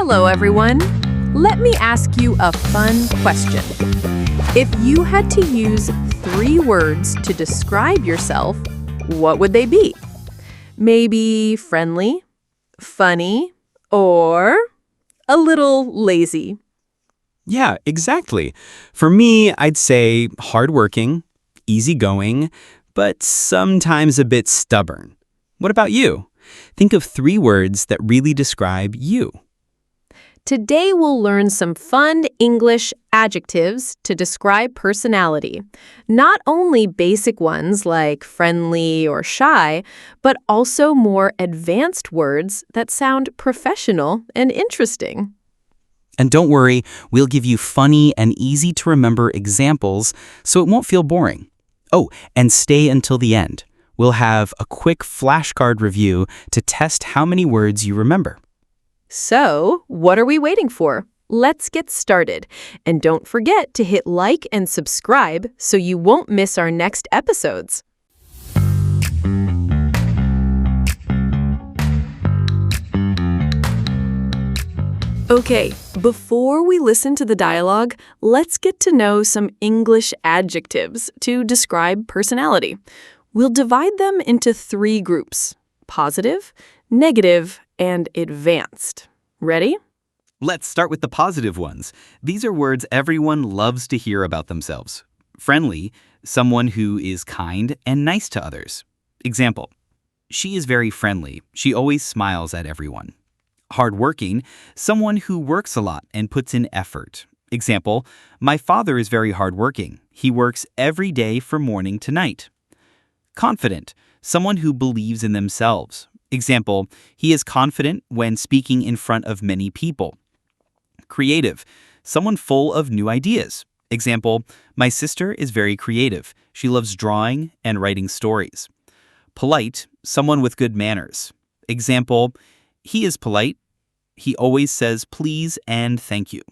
Hello, everyone. Let me ask you a fun question. If you had to use 3 words to describe yourself, what would they be? Maybe friendly, funny, or a little lazy. Yeah, exactly. For me, I'd say hardworking, easygoing, but sometimes a bit stubborn. What about you? Think of 3 words that really describe you. Today we'll learn some fun English adjectives to describe personality. Not only basic ones like friendly or shy, but also more advanced words that sound professional and interesting. And don't worry, we'll give you funny and easy to remember examples so it won't feel boring. Oh, and stay until the end. We'll have a quick flashcard review to test how many words you remember. So, what are we waiting for? Let's get started. And don't forget to hit like and subscribe so you won't miss our next episodes. Okay, before we listen to the dialogue, let's get to know some English adjectives to describe personality. We'll divide them into 3 groups: positive, negative, and advanced. Ready? Let's start with the positive ones. These are words everyone loves to hear about themselves. Friendly, someone who is kind and nice to others. Example, she is very friendly. She always smiles at everyone. Hardworking, someone who works a lot and puts in effort. Example, my father is very hardworking. He works every day from morning to night. Confident, someone who believes in themselves. Example, he is confident when speaking in front of many people. Creative, someone full of new ideas. Example, my sister is very creative. She loves drawing and writing stories. Polite, someone with good manners. Example, he is polite. He always says please and thank you.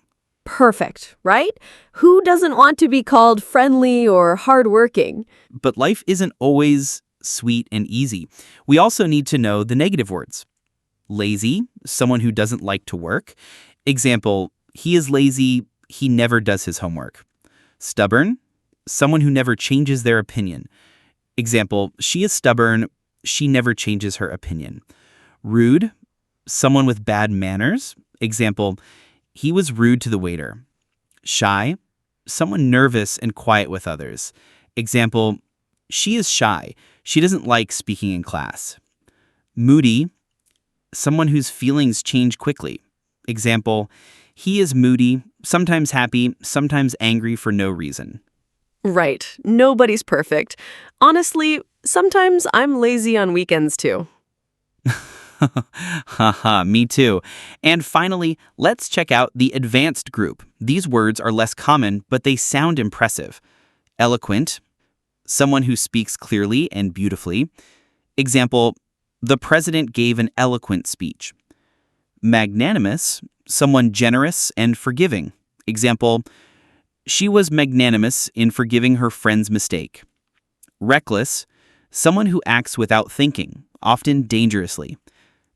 Perfect, right? Who doesn't want to be called friendly or hardworking? But life isn't always sweet and easy. We also need to know the negative words. Lazy, someone who doesn't like to work. Example, he is lazy, he never does his homework. Stubborn, someone who never changes their opinion. Example, she is stubborn, she never changes her opinion. Rude, someone with bad manners. Example, he was rude to the waiter. Shy, someone nervous and quiet with others. Example, she is shy. She doesn't like speaking in class. Moody, someone whose feelings change quickly. Example, he is moody, sometimes happy, sometimes angry for no reason. Right, nobody's perfect. Honestly, sometimes I'm lazy on weekends too. Haha, me too. And finally, let's check out the advanced group. These words are less common, but they sound impressive. Eloquent, someone who speaks clearly and beautifully. Example, the president gave an eloquent speech. Magnanimous, someone generous and forgiving. Example, she was magnanimous in forgiving her friend's mistake. Reckless, someone who acts without thinking, often dangerously.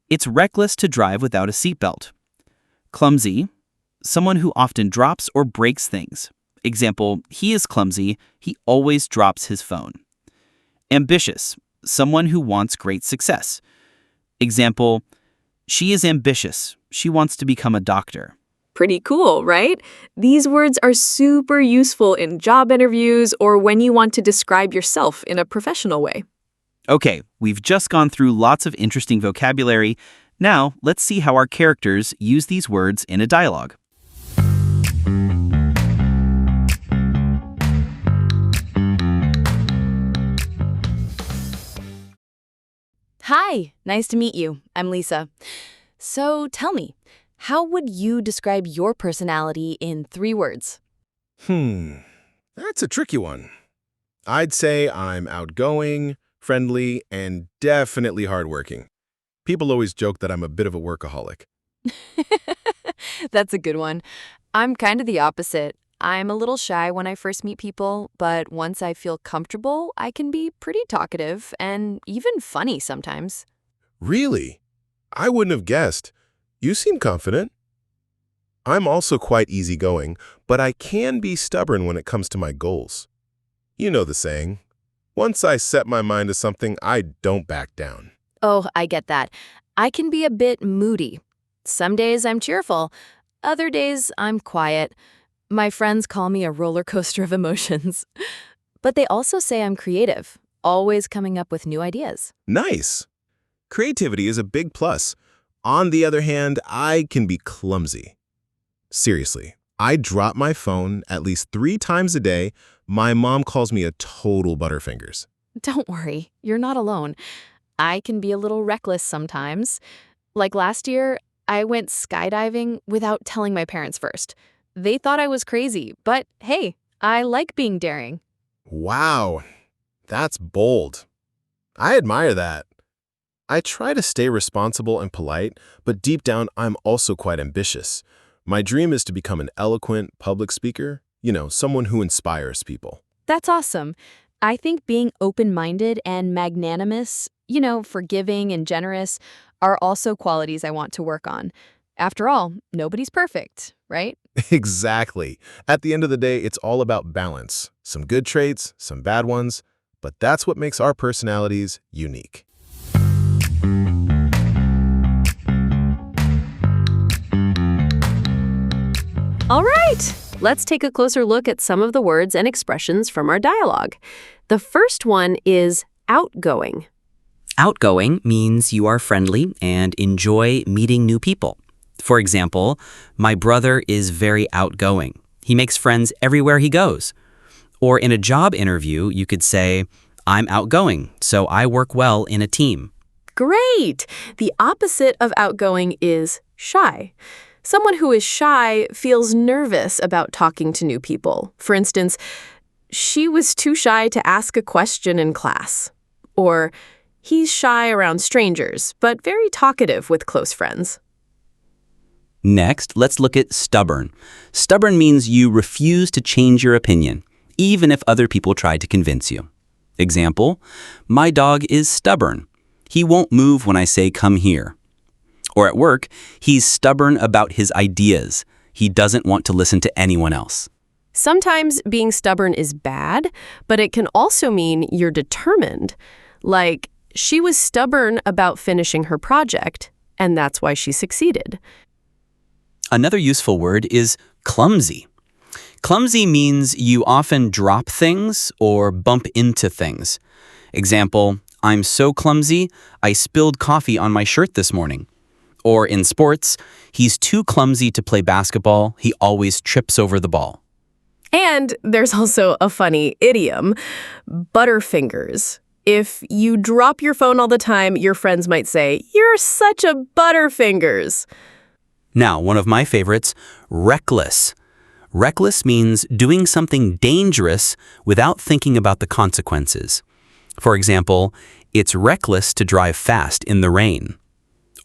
It's reckless to drive without a seatbelt. Clumsy, someone who often drops or breaks things. Example, he is clumsy, he always drops his phone. Ambitious, someone who wants great success. Example, she is ambitious, she wants to become a doctor. Pretty cool, right? These words are super useful in job interviews or when you want to describe yourself in a professional way. Okay, we've just gone through lots of interesting vocabulary. Now, let's see how our characters use these words in a dialogue. Hi, nice to meet you. I'm Lisa. So tell me, how would you describe your personality in 3 words? That's a tricky one. I'd say I'm outgoing, friendly, and definitely hardworking. People always joke that I'm a bit of a workaholic. That's a good one. I'm kind of the opposite. I'm a little shy when I first meet people, but once I feel comfortable, I can be pretty talkative and even funny sometimes. Really? I wouldn't have guessed. You seem confident. I'm also quite easygoing, but I can be stubborn when it comes to my goals. You know the saying, once I set my mind to something, I don't back down. Oh, I get that. I can be a bit moody. Some days I'm cheerful. Other days I'm quiet. My friends call me a roller coaster of emotions. But they also say I'm creative, always coming up with new ideas. Nice. Creativity is a big plus. On the other hand, I can be clumsy. Seriously, I drop my phone at least 3 times a day. My mom calls me a total butterfingers. Don't worry, you're not alone. I can be a little reckless sometimes. Like last year, I went skydiving without telling my parents first. They thought I was crazy, but hey, I like being daring. Wow, that's bold. I admire that. I try to stay responsible and polite, but deep down, I'm also quite ambitious. My dream is to become an eloquent public speaker, someone who inspires people. That's awesome. I think being open-minded and magnanimous, forgiving and generous, are also qualities I want to work on. After all, nobody's perfect, right? Exactly. At the end of the day, it's all about balance. Some good traits, some bad ones, but that's what makes our personalities unique. All right, let's take a closer look at some of the words and expressions from our dialogue. The first one is outgoing. Outgoing means you are friendly and enjoy meeting new people. For example, my brother is very outgoing. He makes friends everywhere he goes. Or in a job interview, you could say, I'm outgoing, so I work well in a team. Great! The opposite of outgoing is shy. Someone who is shy feels nervous about talking to new people. For instance, she was too shy to ask a question in class. Or he's shy around strangers, but very talkative with close friends. Next, let's look at stubborn. Stubborn means you refuse to change your opinion, even if other people try to convince you. Example, my dog is stubborn. He won't move when I say come here. Or at work, he's stubborn about his ideas. He doesn't want to listen to anyone else. Sometimes being stubborn is bad, but it can also mean you're determined. Like, she was stubborn about finishing her project, and that's why she succeeded. Another useful word is clumsy. Clumsy means you often drop things or bump into things. Example, I'm so clumsy, I spilled coffee on my shirt this morning. Or in sports, he's too clumsy to play basketball, he always trips over the ball. And there's also a funny idiom, butterfingers. If you drop your phone all the time, your friends might say, you're such a butterfingers. Now, one of my favorites, reckless. Reckless means doing something dangerous without thinking about the consequences. For example, it's reckless to drive fast in the rain.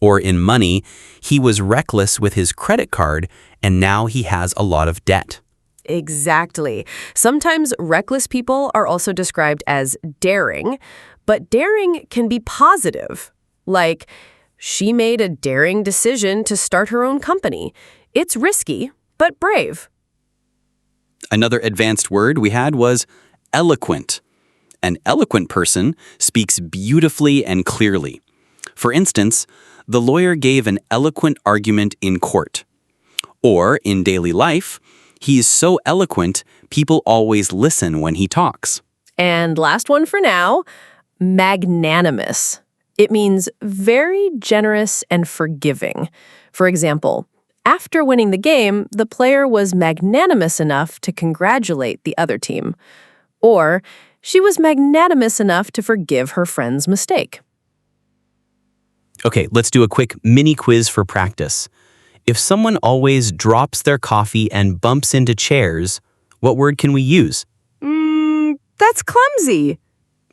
Or in money, he was reckless with his credit card and now he has a lot of debt. Exactly. Sometimes reckless people are also described as daring, but daring can be positive. Like, she made a daring decision to start her own company. It's risky, but brave. Another advanced word we had was eloquent. An eloquent person speaks beautifully and clearly. For instance, the lawyer gave an eloquent argument in court. Or in daily life, he is so eloquent, people always listen when he talks. And last one for now, magnanimous. It means very generous and forgiving. For example, after winning the game, the player was magnanimous enough to congratulate the other team. Or she was magnanimous enough to forgive her friend's mistake. Okay, let's do a quick mini quiz for practice. If someone always drops their coffee and bumps into chairs, what word can we use? That's clumsy.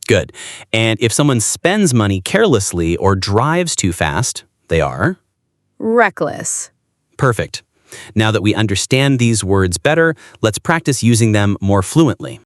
Good. And if someone spends money carelessly or drives too fast, they are? Reckless. Perfect. Now that we understand these words better, let's practice using them more fluently.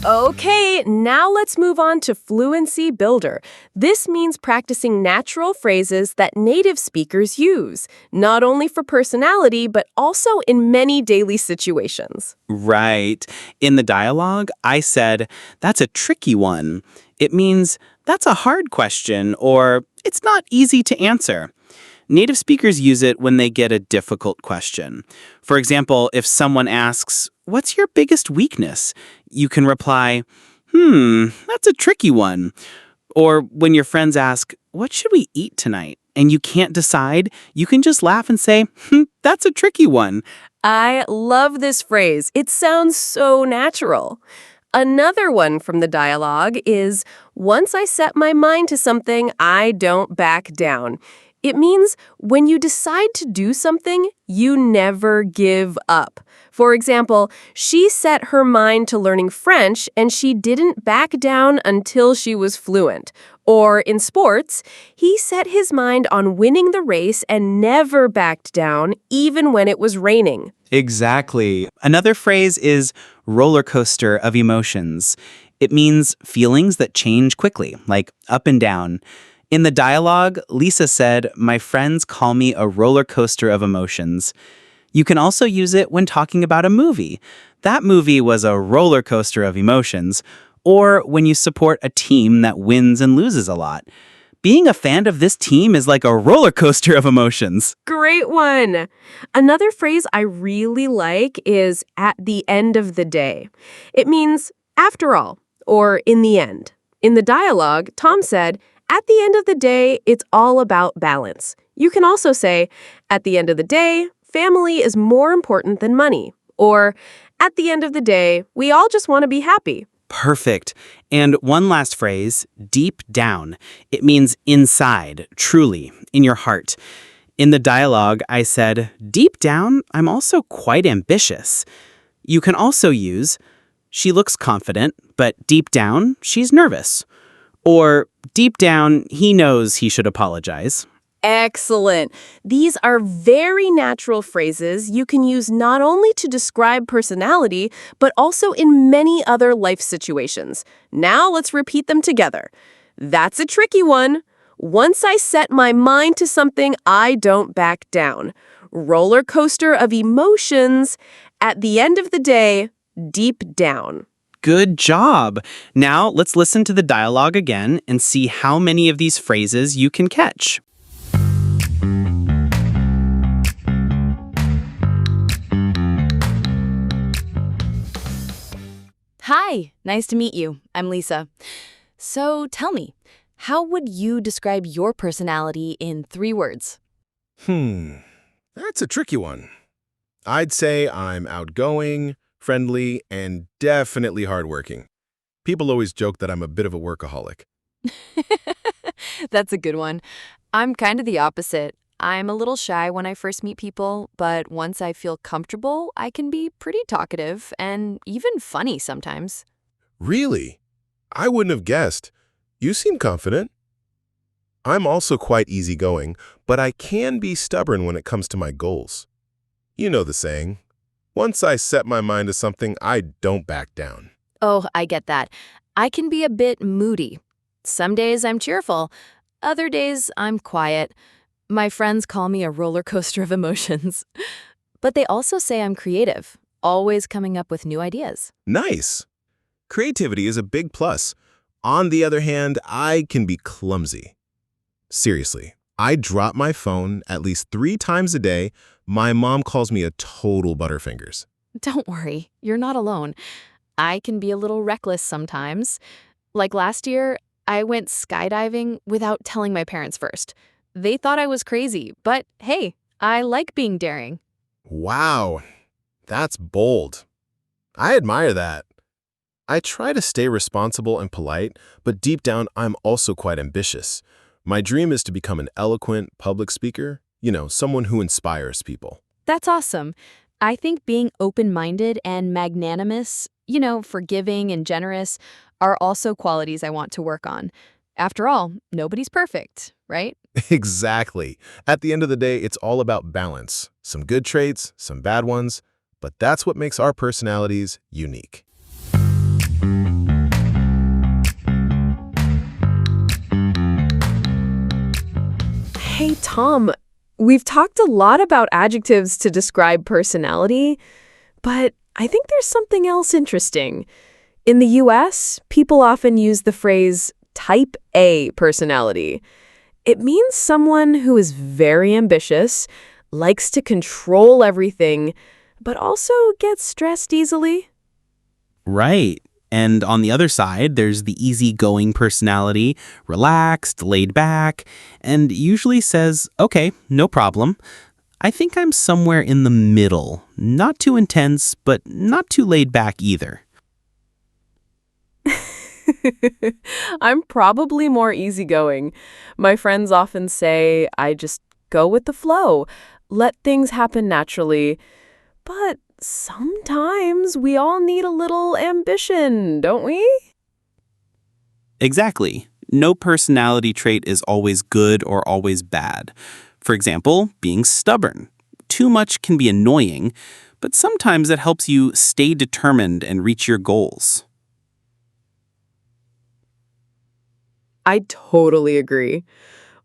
Okay, now let's move on to Fluency Builder. This means practicing natural phrases that native speakers use, not only for personality, but also in many daily situations. Right. In the dialogue, I said, "That's a tricky one." It means, "That's a hard question," or "It's not easy to answer." Native speakers use it when they get a difficult question. For example, if someone asks, "What's your biggest weakness?" you can reply, "That's a tricky one." Or when your friends ask, "What should we eat tonight?" and you can't decide, you can just laugh and say, "That's a tricky one." I love this phrase. It sounds so natural. Another one from the dialogue is, once I set my mind to something, I don't back down. It means when you decide to do something, you never give up. For example, she set her mind to learning French and she didn't back down until she was fluent. Or in sports, he set his mind on winning the race and never backed down, even when it was raining. Exactly. Another phrase is roller coaster of emotions. It means feelings that change quickly, like up and down. In the dialogue, Lisa said, "My friends call me a roller coaster of emotions." You can also use it when talking about a movie. That movie was a roller coaster of emotions. Or when you support a team that wins and loses a lot. Being a fan of this team is like a roller coaster of emotions. Great one. Another phrase I really like is at the end of the day. It means after all, or in the end. In the dialogue, Tom said, at the end of the day, it's all about balance. You can also say, at the end of the day, family is more important than money. Or, at the end of the day, we all just want to be happy. Perfect. And one last phrase, deep down. It means inside, truly, in your heart. In the dialogue, I said, "Deep down, I'm also quite ambitious." You can also use, "She looks confident, but deep down, she's nervous." Or, "Deep down, he knows he should apologize." Excellent. These are very natural phrases you can use not only to describe personality, but also in many other life situations. Now let's repeat them together. That's a tricky one. Once I set my mind to something, I don't back down. Roller coaster of emotions. At the end of the day, deep down. Good job. Now let's listen to the dialogue again and see how many of these phrases you can catch. Hi, nice to meet you. I'm Lisa. So tell me, how would you describe your personality in 3 words? That's a tricky one. I'd say I'm outgoing, friendly, and definitely hardworking. People always joke that I'm a bit of a workaholic. That's a good one. I'm kind of the opposite. I'm a little shy when I first meet people, but once I feel comfortable, I can be pretty talkative and even funny sometimes. Really? I wouldn't have guessed. You seem confident. I'm also quite easygoing, but I can be stubborn when it comes to my goals. You know the saying, once I set my mind to something, I don't back down. Oh, I get that. I can be a bit moody. Some days I'm cheerful, other days I'm quiet. My friends call me a roller coaster of emotions. But they also say I'm creative, always coming up with new ideas. Nice. Creativity is a big plus. On the other hand, I can be clumsy. Seriously, I drop my phone at least 3 times a day. My mom calls me a total butterfingers. Don't worry, you're not alone. I can be a little reckless sometimes. Like last year, I went skydiving without telling my parents first. They thought I was crazy, but hey, I like being daring. Wow, that's bold. I admire that. I try to stay responsible and polite, but deep down, I'm also quite ambitious. My dream is to become an eloquent public speaker, someone who inspires people. That's awesome. I think being open-minded and magnanimous, forgiving and generous, are also qualities I want to work on. After all, nobody's perfect, right? Exactly. At the end of the day, it's all about balance. Some good traits, some bad ones, but that's what makes our personalities unique. Hey, Tom, we've talked a lot about adjectives to describe personality, but I think there's something else interesting. In the US, people often use the phrase type A personality. It means someone who is very ambitious, likes to control everything, but also gets stressed easily. Right. And on the other side, there's the easygoing personality, relaxed, laid back, and usually says, okay, no problem. I think I'm somewhere in the middle. Not too intense, but not too laid back either. I'm probably more easygoing. My friends often say I just go with the flow, let things happen naturally. But sometimes we all need a little ambition, don't we? Exactly. No personality trait is always good or always bad. For example, being stubborn. Too much can be annoying, but sometimes it helps you stay determined and reach your goals. I totally agree.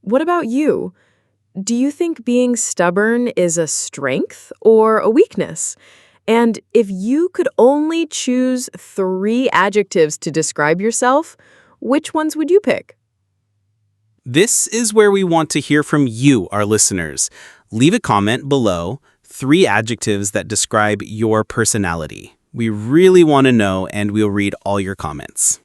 What about you? Do you think being stubborn is a strength or a weakness? And if you could only choose 3 adjectives to describe yourself, which ones would you pick? This is where we want to hear from you, our listeners. Leave a comment below, 3 adjectives that describe your personality. We really want to know, and we'll read all your comments.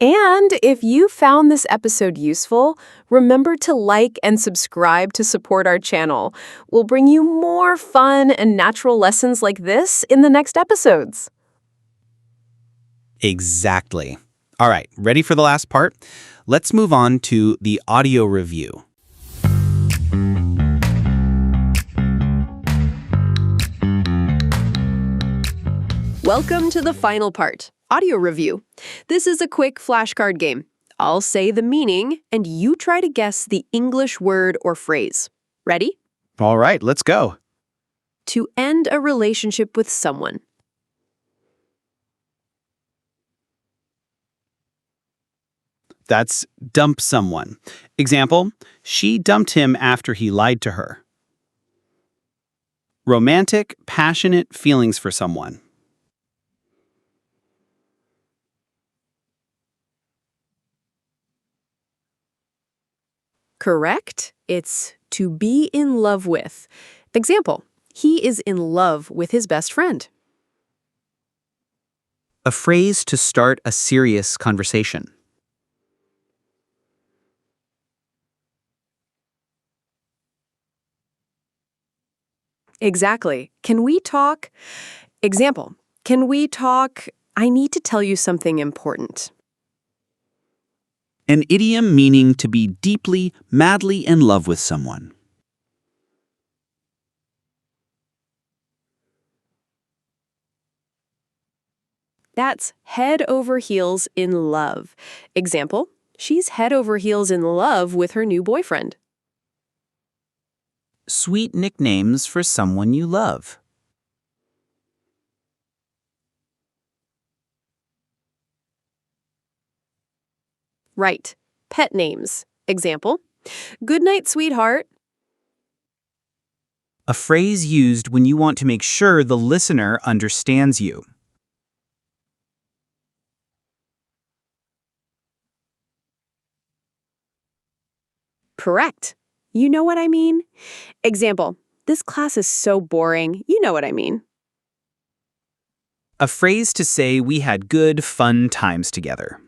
And if you found this episode useful, remember to like and subscribe to support our channel. We'll bring you more fun and natural lessons like this in the next episodes. Exactly. All right, ready for the last part? Let's move on to the audio review. Welcome to the final part, audio review. This is a quick flashcard game. I'll say the meaning, and you try to guess the English word or phrase. Ready? All right, let's go. To end a relationship with someone. That's dump someone. Example, she dumped him after he lied to her. Romantic, passionate feelings for someone. Correct. It's to be in love with. Example, he is in love with his best friend. A phrase to start a serious conversation. Exactly. Can we talk? Example, can we talk? I need to tell you something important. An idiom meaning to be deeply, madly in love with someone. That's head over heels in love. Example, she's head over heels in love with her new boyfriend. Sweet nicknames for someone you love. Right. Pet names. Example, good night, sweetheart. A phrase used when you want to make sure the listener understands you. Correct. You know what I mean? Example, this class is so boring. You know what I mean. A phrase to say we had good, fun times together.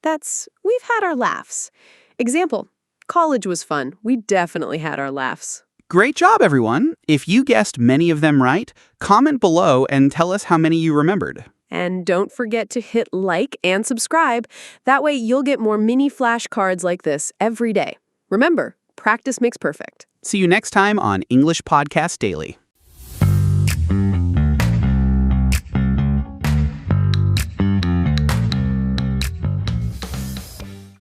That's, we've had our laughs. Example, college was fun. We definitely had our laughs. Great job, everyone! If you guessed many of them right, comment below and tell us how many you remembered. And don't forget to hit like and subscribe. That way you'll get more mini flashcards like this every day. Remember, practice makes perfect. See you next time on English Podcast Daily.